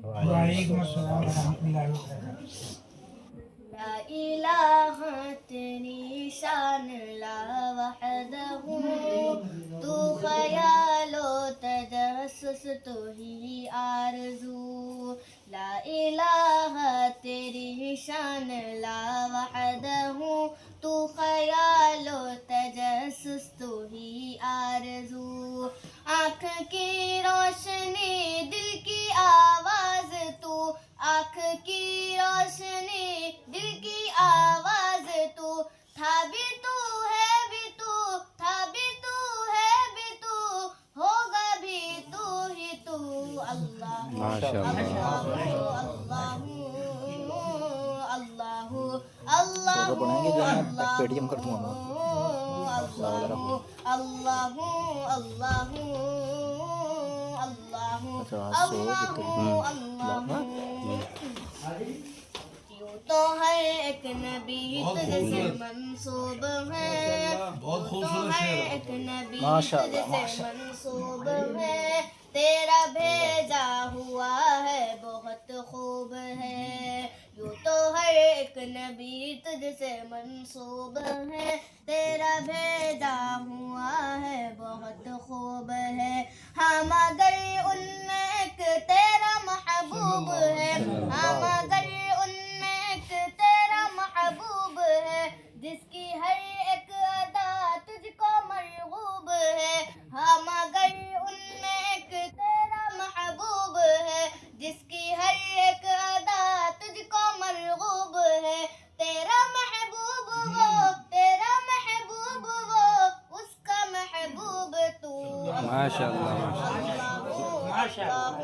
وعلیکم السلام ورحمۃ اللہ وبرکاتہ. لا الہ تیری شان لا وحدہ، تو خیال و تجسس تو ہی آرزو. لا الہ تیری شان لا وحدہ، تو خیال و تجسس تو ہی آرزو. آنکھ کی روشنی دل کی آواز تو، آنکھ کی روشنی دل کی آواز تو، تھا بھی تو ہے بھی تو، تھا بھی تو ہے بھی تو، ہوگا بھی تو ہی تو. اللہ اللہ اللہ اللہ یوں تو ہر ایک نبی تجھ سے منسوب ہے، یوں تو ہر ایک نبی تجھ سے منسوب ہے. تیرا بھیجا ہوا ہے بہت خوب ہے، یوں تو ہر ایک نبی تجھ سے منسوب ہے. تیرا بھیجا ہوا ہے بہت خوب ہے. ہاں مگر ان میں ایک تیرا محبوب ہے، ہاں مگر ان میں ایک تیرا محبوب ہے، جس کی ہر ایک ادا تجھ کو مرغوب ہے. ہاں مگر ان میں ایک تیرا محبوب ہے، جس کی ہر ایک ادا تجھ کو مرغوب ہے. تیرا محبوب وہ، تیرا محبوب وہ، اس کا محبوب تو. ماشاء اللہ. اللہ